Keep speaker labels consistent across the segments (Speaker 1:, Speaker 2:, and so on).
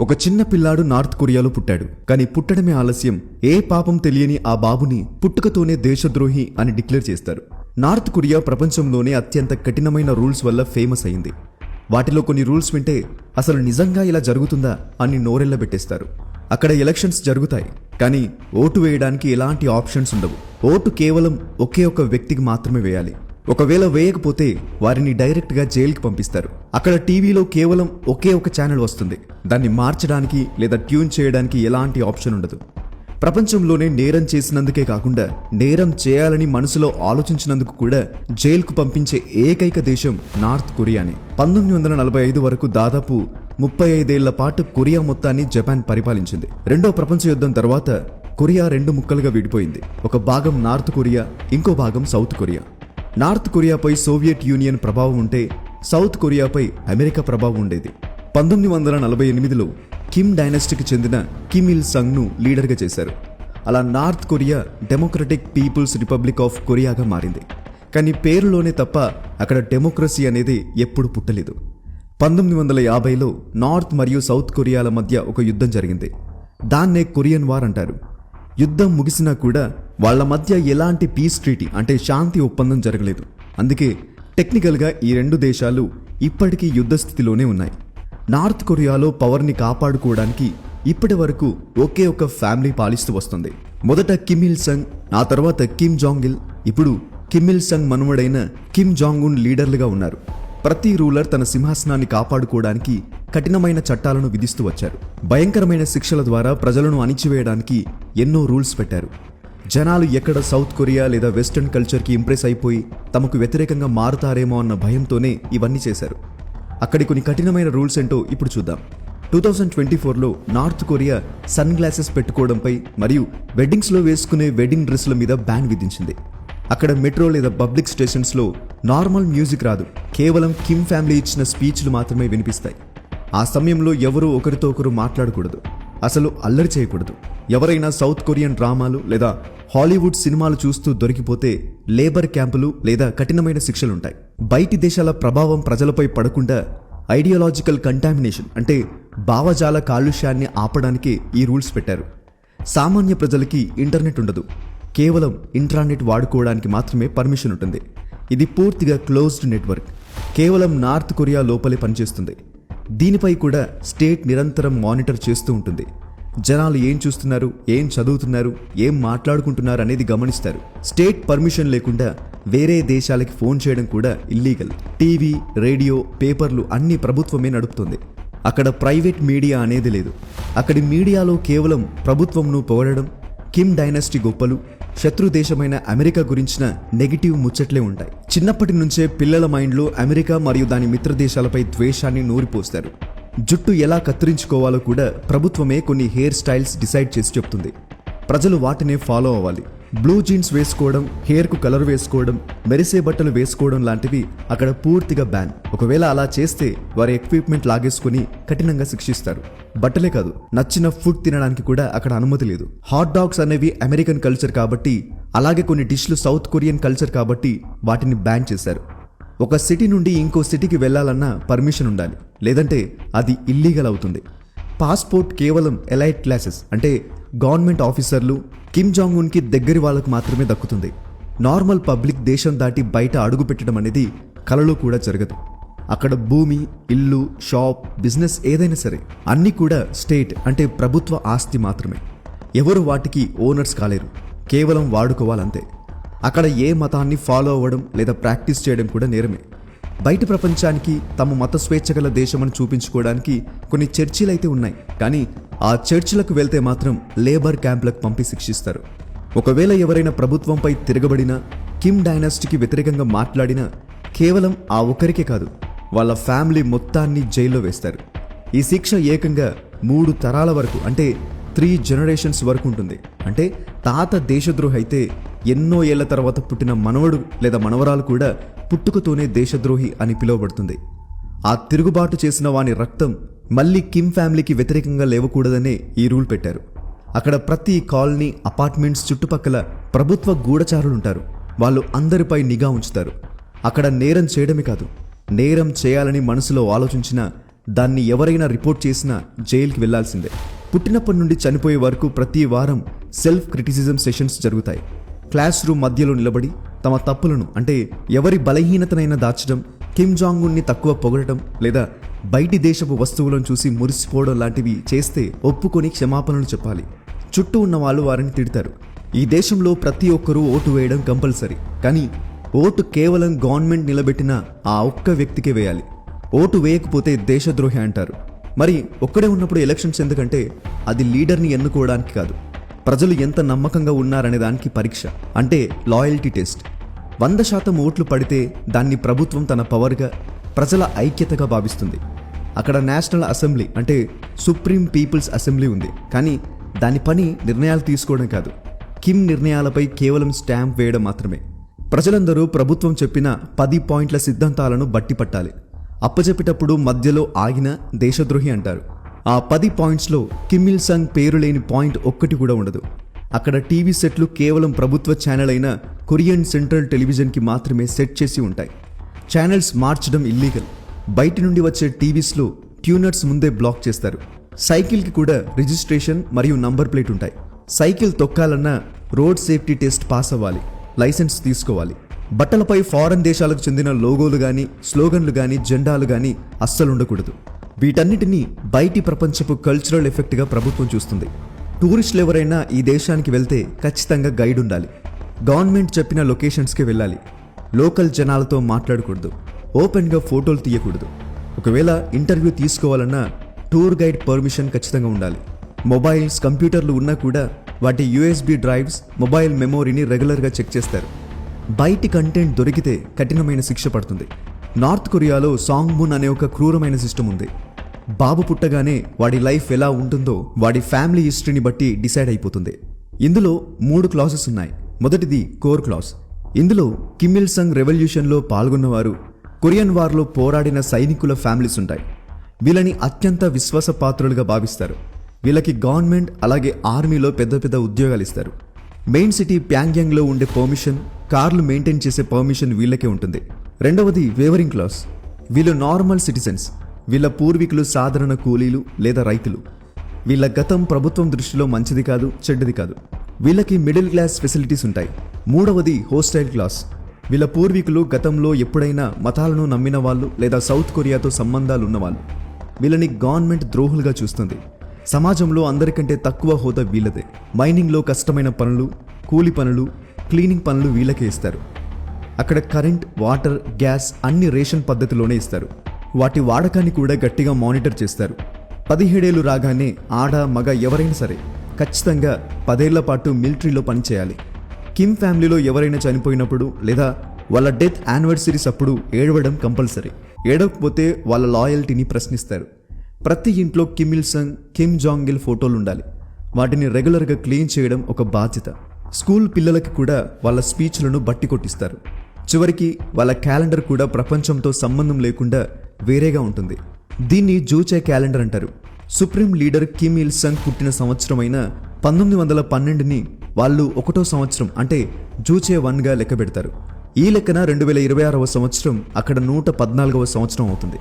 Speaker 1: ఒక చిన్న పిల్లాడు నార్త్ కొరియాలో పుట్టాడు. కానీ పుట్టడమే ఆలస్యం. ఏ పాపం తెలియని ఆ బాబుని పుట్టుకతోనే దేశద్రోహి అని డిక్లేర్ చేస్తారు. నార్త్ కొరియా ప్రపంచంలోనే అత్యంత కఠినమైన రూల్స్ వల్ల ఫేమస్ అయింది. వాటిలో కొన్ని రూల్స్ వింటే అసలు నిజంగా ఇలా జరుగుతుందా అని నోరెళ్లబెట్టేస్తారు. అక్కడ ఎలక్షన్స్ జరుగుతాయి, కానీ ఓటు వేయడానికి ఎలాంటి ఆప్షన్స్ ఉండవు. ఓటు కేవలం ఒకే ఒక వ్యక్తికి మాత్రమే వేయాలి. ఒకవేళ వేయకపోతే వారిని డైరెక్ట్గా జైలుకి పంపిస్తారు. అక్కడ టీవీలో కేవలం ఒకే ఒక ఛానల్ వస్తుంది. దాన్ని మార్చడానికి లేదా ట్యూన్ చేయడానికి ఎలాంటి ఆప్షన్ ఉండదు. ప్రపంచంలోనే నేరం చేసినందుకే కాకుండా నేరం చేయాలని మనసులో ఆలోచించినందుకు కూడా జైలుకు పంపించే ఏకైక దేశం నార్త్ కొరియానే. 1945 వరకు దాదాపు 35 ఏళ్ల పాటు కొరియా మొత్తాన్ని జపాన్ పరిపాలించింది. రెండో ప్రపంచ యుద్ధం తర్వాత కొరియా 2 ముక్కలుగా విడిపోయింది. ఒక భాగం నార్త్ కొరియా, ఇంకో భాగం సౌత్ కొరియా. నార్త్ కొరియాపై సోవియట్ యూనియన్ ప్రభావం ఉంటే సౌత్ కొరియాపై అమెరికా ప్రభావం ఉండేది. 1948లో కిమ్ డైనస్టీకి చెందిన కిమ్ ఇల్ సంగ్ను లీడర్గా చేశారు. అలా North Korea Democratic People's Republic of కొరియాగా మారింది. కానీ పేరులోనే తప్ప అక్కడ డెమోక్రసీ అనేది ఎప్పుడు పుట్టలేదు. 1950లో నార్త్ మరియు సౌత్ కొరియాల మధ్య ఒక యుద్ధం జరిగింది. దాన్నే కొరియన్ వార్ అంటారు. యుద్ధం ముగిసినా కూడా వాళ్ల మధ్య ఎలాంటి పీస్ ట్రీటీ అంటే శాంతి ఒప్పందం జరగలేదు. అందుకే టెక్నికల్గా ఈ 2 దేశాలు ఇప్పటికీ యుద్ధ స్థితిలోనే ఉన్నాయి. నార్త్ కొరియాలో పవర్ని కాపాడుకోవడానికి ఇప్పటి వరకు ఒకే ఒక ఫ్యామిలీ పాలిస్తూ వస్తుంది. మొదట కిమ్ ఇల్ సంగ్, ఆ తర్వాత కిమ్ జాంగ్ ఇల్, ఇప్పుడు కిమ్ ఇల్ సంగ్ మనుమడైన కిమ్ జాంగ్ ఉన్ లీడర్లుగా ఉన్నారు. ప్రతి రూలర్ తన సింహాసనాన్ని కాపాడుకోవడానికి కఠినమైన చట్టాలను విధిస్తూ వచ్చారు. భయంకరమైన శిక్షల ద్వారా ప్రజలను అణిచివేయడానికి ఎన్నో రూల్స్ పెట్టారు. జనాలు ఎక్కడ సౌత్ కొరియా లేదా వెస్టర్న్ కల్చర్కి ఇంప్రెస్ అయిపోయి తమకు వ్యతిరేకంగా మారుతారేమో అన్న భయంతోనే ఇవన్నీ చేశారు. అక్కడి కొన్ని కఠినమైన రూల్స్ ఏంటో ఇప్పుడు చూద్దాం. 2024లో నార్త్ కొరియా సన్ గ్లాసెస్ పెట్టుకోవడంపై మరియు వెడ్డింగ్స్లో వేసుకునే వెడ్డింగ్ డ్రెస్ల మీద బ్యాన్ విధించింది. అక్కడ మెట్రో లేదా పబ్లిక్ స్టేషన్స్లో నార్మల్ మ్యూజిక్ రాదు. కేవలం కిమ్ ఫ్యామిలీ ఇచ్చిన స్పీచ్లు మాత్రమే వినిపిస్తాయి. ఆ సమయంలో ఎవరూ ఒకరితో ఒకరు మాట్లాడకూడదు, అసలు అల్లరి చేయకూడదు. ఎవరైనా సౌత్ కొరియన్ డ్రామాలు లేదా హాలీవుడ్ సినిమాలు చూస్తూ దొరికిపోతే లేబర్ క్యాంపులు లేదా కఠినమైన శిక్షలుంటాయి. బయటి దేశాల ప్రభావం ప్రజలపై పడకుండా ఐడియాలజికల్ కంటామినేషన్ అంటే భావజాల కాలుష్యాన్ని ఆపడానికే ఈ రూల్స్ పెట్టారు. సామాన్య ప్రజలకి ఇంటర్నెట్ ఉండదు. కేవలం ఇంట్రానెట్ వాడుకోవడానికి మాత్రమే పర్మిషన్ ఉంటుంది. ఇది పూర్తిగా క్లోజ్డ్ నెట్వర్క్. కేవలం నార్త్ కొరియా లోపలే పనిచేస్తుంది. దీనిపై కూడా స్టేట్ నిరంతరం మానిటర్ చేస్తూ ఉంటుంది. జనాలు ఏం చూస్తున్నారు, ఏం చదువుతున్నారు, ఏం మాట్లాడుకుంటున్నారు అనేది గమనిస్తారు. స్టేట్ పర్మిషన్ లేకుండా వేరే దేశాలకి ఫోన్ చేయడం కూడా ఇల్లీగల్. టీవీ, రేడియో, పేపర్లు అన్నీ ప్రభుత్వమే నడుపుతుంది. అక్కడ ప్రైవేట్ మీడియా అనేది లేదు. అక్కడి మీడియాలో కేవలం ప్రభుత్వంను పొగడడం, కిమ్ డైనస్టీ గొప్పలు, శత్రు దేశమైన అమెరికా గురించిన నెగిటివ్ ముచ్చట్లే ఉంటాయి. చిన్నప్పటి నుంచే పిల్లల మైండ్లో అమెరికా మరియు దాని మిత్ర దేశాలపై ద్వేషాన్ని నూరిపోస్తారు. జుట్టు ఎలా కత్తిరించుకోవాలో కూడా ప్రభుత్వమే కొన్ని హెయిర్ స్టైల్స్ డిసైడ్ చేసి చెప్తుంది. ప్రజలు వాటినే ఫాలో అవ్వాలి. బ్లూ జీన్స్ వేసుకోవడం, హెయిర్కు కలర్ వేసుకోవడం, మెరిసే బట్టలు వేసుకోవడం లాంటివి అక్కడ పూర్తిగా బ్యాన్. ఒకవేళ అలా చేస్తే వారి ఎక్విప్మెంట్ లాగేసుకుని కఠినంగా శిక్షిస్తారు. బట్టలే కాదు, నచ్చిన ఫుడ్ తినడానికి కూడా అక్కడ అనుమతి లేదు. హాట్ డాగ్స్ అనేవి అమెరికన్ కల్చర్ కాబట్టి, అలాగే కొన్ని డిష్లు సౌత్ కొరియన్ కల్చర్ కాబట్టి వాటిని బ్యాన్ చేశారు. ఒక సిటీ నుండి ఇంకో సిటీకి వెళ్లాలన్నా పర్మిషన్ ఉండాలి, లేదంటే అది ఇల్లీగల్ అవుతుంది. పాస్పోర్ట్ కేవలం ఎలైట్ క్లాసెస్ అంటే గవర్నమెంట్ ఆఫీసర్లు, కిమ్ జాంగ్ ఉన్కి దగ్గరి వాళ్ళకు మాత్రమే దక్కుతుంది. నార్మల్ పబ్లిక్ దేశం దాటి బయట అడుగు పెట్టడం అనేది కలలో కూడా జరగదు. అక్కడ భూమి, ఇల్లు, షాప్, బిజినెస్ ఏదైనా సరే అన్నీ కూడా స్టేట్ అంటే ప్రభుత్వ ఆస్తి మాత్రమే. ఎవరు వాటికి ఓనర్స్ కాలేరు, కేవలం వాడుకోవాలంతే. అక్కడ ఏ మతాన్ని ఫాలో అవ్వడం లేదా ప్రాక్టీస్ చేయడం కూడా నేరమే. బయట ప్రపంచానికి తమ మత స్వేచ్ఛ గల దేశమని చూపించుకోవడానికి కొన్ని చర్చిలైతే ఉన్నాయి, కానీ ఆ చర్చిలకు వెళ్తే మాత్రం లేబర్ క్యాంపులకు పంపి శిక్షిస్తారు. ఒకవేళ ఎవరైనా ప్రభుత్వంపై తిరగబడినా, కిమ్ డైనాసిటీకి వ్యతిరేకంగా మాట్లాడినా కేవలం ఆ ఒక్కరికే కాదు, వాళ్ళ ఫ్యామిలీ మొత్తాన్ని జైల్లో వేస్తారు. ఈ శిక్ష ఏకంగా 3 తరాల వరకు అంటే 3 జనరేషన్స్ వరకు ఉంటుంది. అంటే తాత దేశద్రోహి అయితే ఎన్నో ఏళ్ల తర్వాత పుట్టిన మనవడు లేదా మనవరాలు కూడా పుట్టుకతోనే దేశద్రోహి అని పిలువబడుతుంది. ఆ తిరుగుబాటు చేసిన వాని రక్తం మళ్ళీ కిమ్ ఫ్యామిలీకి వ్యతిరేకంగా లేవకూడదనే ఈ రూల్ పెట్టారు. అక్కడ ప్రతి కాలనీ, అపార్ట్మెంట్స్ చుట్టుపక్కల ప్రభుత్వ గూఢచారులుంటారు. వాళ్ళు అందరిపై నిఘా ఉంచుతారు. అక్కడ నేరం చేయడమే కాదు, నేరం చేయాలని మనసులో ఆలోచించిన దాన్ని ఎవరైనా రిపోర్ట్ చేసినా జైలుకి వెళ్లాల్సిందే. పుట్టినప్పటి నుండి చనిపోయే వరకు ప్రతి వారం సెల్ఫ్ క్రిటిసిజం సెషన్స్ జరుగుతాయి. క్లాస్ రూమ్ మధ్యలో నిలబడి తమ తప్పులను, అంటే ఎవరి బలహీనతనైనా దాచడం, కిమ్ జాంగ్ ఉన్ని తక్కువ పొగడటం లేదా బయటి దేశపు వస్తువులను చూసి మురిసిపోవడం లాంటివి చేస్తే ఒప్పుకొని క్షమాపణలు చెప్పాలి. చుట్టూ ఉన్న వాళ్ళు వారిని తిడతారు. ఈ దేశంలో ప్రతి ఒక్కరూ ఓటు వేయడం కంపల్సరీ. కానీ ఓటు కేవలం గవర్నమెంట్ నిలబెట్టిన ఆ ఒక్క వ్యక్తికే వేయాలి. ఓటు వేయకపోతే దేశద్రోహి అంటారు. మరి ఒక్కడే ఉన్నప్పుడు ఎలక్షన్స్ ఎందుకంటే అది లీడర్ని ఎన్నుకోవడానికి కాదు, ప్రజలు ఎంత నమ్మకంగా ఉన్నారనే దానికి పరీక్ష, అంటే లాయల్టీ టెస్ట్. 100% ఓట్లు పడితే దాన్ని ప్రభుత్వం తన పవర్గా, ప్రజల ఐక్యతగా భావిస్తుంది. అక్కడ నేషనల్ అసెంబ్లీ అంటే సుప్రీం పీపుల్స్ అసెంబ్లీ ఉంది. కానీ దాని పని నిర్ణయాలు తీసుకోవడం కాదు, కిమ్ నిర్ణయాలపై కేవలం స్టాంప్ వేయడం మాత్రమే. ప్రజలందరూ ప్రభుత్వం చెప్పిన 10 పాయింట్ల సిద్ధాంతాలను బట్టి పట్టాలి. అప్పచెప్పేటప్పుడు మధ్యలో ఆగిన దేశద్రోహి అంటారు. ఆ 10 పాయింట్స్లో కిమ్ ఇల్ సంగ్ పేరు లేని పాయింట్ ఒక్కటి కూడా ఉండదు. అక్కడ టీవీ సెట్లు కేవలం ప్రభుత్వ ఛానల్ అయిన కొరియన్ సెంట్రల్ టెలివిజన్కి మాత్రమే సెట్ చేసి ఉంటాయి. ఛానల్స్ మార్చడం ఇల్లీగల్. బయటి నుండి వచ్చే టీవీస్లో ట్యూనర్స్ ముందే బ్లాక్ చేస్తారు. సైకిల్కి కూడా రిజిస్ట్రేషన్ మరియు నంబర్ ప్లేట్ ఉంటాయి. సైకిల్ తొక్కాలన్నా రోడ్ సేఫ్టీ టెస్ట్ పాస్ అవ్వాలి, లైసెన్స్ తీసుకోవాలి. బట్టలపై ఫారెన్ దేశాలకు చెందిన లోగోలు కానీ, స్లోగన్లు కానీ, జెండాలు కానీ అస్సలు ఉండకూడదు. వీటన్నిటినీ బయటి ప్రపంచపు కల్చరల్ ఎఫెక్ట్గా ప్రభుత్వం చూస్తుంది. టూరిస్టులు ఎవరైనా ఈ దేశానికి వెళ్తే ఖచ్చితంగా గైడ్ ఉండాలి. గవర్నమెంట్ చెప్పిన లొకేషన్స్కే వెళ్ళాలి. లోకల్ జనాలతో మాట్లాడకూడదు. ఓపెన్గా ఫోటోలు తీయకూడదు. ఒకవేళ ఇంటర్వ్యూ తీసుకోవాలన్నా టూర్ గైడ్ పర్మిషన్ ఖచ్చితంగా ఉండాలి. మొబైల్స్, కంప్యూటర్లు ఉన్నా కూడా వాటి USB డ్రైవ్స్, మొబైల్ మెమోరీని రెగ్యులర్గా చెక్ చేస్తారు. బయటి కంటెంట్ దొరికితే కఠినమైన శిక్ష పడుతుంది. నార్త్ కొరియాలో సాంగ్ మూన్ అనే ఒక క్రూరమైన సిస్టమ్ ఉంది. బాబు పుట్టగానే వాడి లైఫ్ ఎలా ఉంటుందో వాడి ఫ్యామిలీ హిస్టరీని బట్టి డిసైడ్ అయిపోతుంది. ఇందులో 3 క్లాసెస్ ఉన్నాయి. మొదటిది కోర్ క్లాస్. ఇందులో కిమ్ ఇల్ సంగ్ రెవల్యూషన్లో పాల్గొన్నవారు, కొరియన్ వార్లో పోరాడిన సైనికుల ఫ్యామిలీస్ ఉంటాయి. వీళ్ళని అత్యంత విశ్వాసపాత్రులుగా భావిస్తారు. వీళ్ళకి గవర్నమెంట్ అలాగే ఆర్మీలో పెద్ద పెద్ద ఉద్యోగాలు ఇస్తారు. మెయిన్ సిటీ ప్యాంగ్యాంగ్లో ఉండే పర్మిషన్, కార్లు మెయింటైన్ చేసే పర్మిషన్ వీళ్ళకే ఉంటుంది. రెండవది వేవరింగ్ క్లాస్. వీళ్ళు నార్మల్ సిటిజన్స్. వీళ్ళ పూర్వీకులు సాధారణ కూలీలు లేదా రైతులు. వీళ్ళ గతం ప్రభుత్వం దృష్టిలో మంచిది కాదు, చెడ్డది కాదు. వీళ్ళకి మిడిల్ క్లాస్ ఫెసిలిటీస్ ఉంటాయి. మూడవది హోస్టైల్ క్లాస్. వీళ్ళ పూర్వీకులు గతంలో ఎప్పుడైనా మతాలను నమ్మిన వాళ్ళు లేదా సౌత్ కొరియాతో సంబంధాలు ఉన్నవాళ్ళు. వీళ్ళని గవర్నమెంట్ ద్రోహులుగా చూస్తుంది. సమాజంలో అందరికంటే తక్కువ హోదా వీళ్ళదే. మైనింగ్లో కష్టమైన పనులు, కూలి పనులు, క్లీనింగ్ పనులు వీళ్ళకే ఇస్తారు. అక్కడ కరెంట్, వాటర్, గ్యాస్ అన్ని రేషన్ పద్ధతిలోనే ఇస్తారు. వాటి వాడకాన్ని కూడా గట్టిగా మానిటర్ చేస్తారు. 17 ఏళ్ళు రాగానే ఆడ మగ ఎవరైనా సరే ఖచ్చితంగా 10 ఏళ్ల పాటు మిలిటరీలో పనిచేయాలి. కిమ్ ఫ్యామిలీలో ఎవరైనా చనిపోయినప్పుడు లేదా వాళ్ళ డెత్ యానివర్సరీస్ అప్పుడు ఏడవడం కంపల్సరీ. ఏడవకపోతే వాళ్ళ లాయల్టీని ప్రశ్నిస్తారు. ప్రతి ఇంట్లో కిమ్ ఇల్ సంగ్, కిమ్ జాంగ్ ఇల్ ఫోటోలు ఉండాలి. వాటిని రెగ్యులర్గా క్లీన్ చేయడం ఒక బాధ్యత. స్కూల్ పిల్లలకి కూడా వాళ్ళ స్పీచ్లను బట్టి కొట్టిస్తారు. చివరికి వాళ్ళ క్యాలెండర్ కూడా ప్రపంచంతో సంబంధం లేకుండా వేరేగా ఉంటుంది. దీన్ని జూచే క్యాలెండర్ అంటారు. సుప్రీం లీడర్ కిమ్ ఇల్ సంగ్ పుట్టిన సంవత్సరమైన 1912ని వాళ్ళు 1వ సంవత్సరం అంటే జూచే 1గా లెక్క పెడతారు. ఈ లెక్కన 2026వ సంవత్సరం అక్కడ 114వ సంవత్సరం అవుతుంది.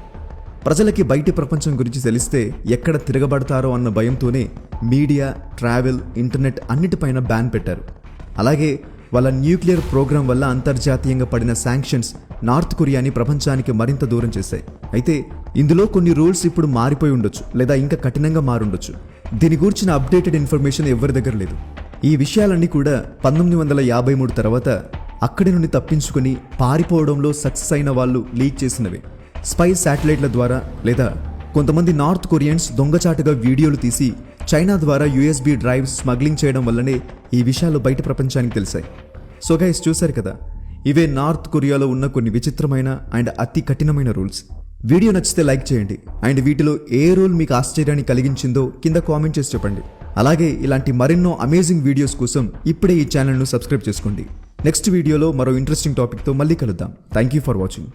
Speaker 1: ప్రజలకి బయటి ప్రపంచం గురించి తెలిస్తే ఎక్కడ తిరగబడతారో అన్న భయంతోనే మీడియా, ట్రావెల్, ఇంటర్నెట్ అన్నిటిపైన బ్యాన్ పెట్టారు. అలాగే వాళ్ళ న్యూక్లియర్ ప్రోగ్రాం వల్ల అంతర్జాతీయంగా పడిన శాంక్షన్స్ నార్త్ కొరియాని ప్రపంచానికి మరింత దూరం చేశాయి. అయితే ఇందులో కొన్ని రూల్స్ ఇప్పుడు మారిపోయి ఉండొచ్చు లేదా ఇంకా కఠినంగా మారుండొచ్చు. దీని గురించిన అప్డేటెడ్ ఇన్ఫర్మేషన్ ఎవరి దగ్గర లేదు. ఈ విషయాలన్నీ కూడా 1953 తర్వాత అక్కడి నుండి తప్పించుకుని పారిపోవడంలో సక్సెస్ అయిన వాళ్ళు లీక్ చేసినవే. స్పై శాటిలైట్ల ద్వారా లేదా కొంతమంది నార్త్ కొరియన్స్ దొంగచాటుగా వీడియోలు తీసి చైనా ద్వారా USB డ్రైవ్స్ స్మగ్లింగ్ చేయడం వల్లనే ఈ విషయాలు బయట ప్రపంచానికి తెలిసాయి. సో గైస్, చూశారు కదా, ఇవే నార్త్ కొరియాలో ఉన్న కొన్ని విచిత్రమైన అండ్ అతి కఠినమైన రూల్స్. వీడియో నచ్చితే లైక్ చేయండి అండ్ వీటిలో ఏ రూల్ మీకు ఆశ్చర్యాన్ని కలిగించిందో కింద కామెంట్ చేసి చెప్పండి. అలాగే ఇలాంటి మరెన్నో అమేజింగ్ వీడియోస్ కోసం ఇప్పుడే ఈ ఛానల్ను సబ్స్క్రైబ్ చేసుకోండి. నెక్స్ట్ వీడియోలో మరో ఇంట్రెస్టింగ్ టాపిక్తో మళ్ళీ కలుద్దాం. Thank you for watching.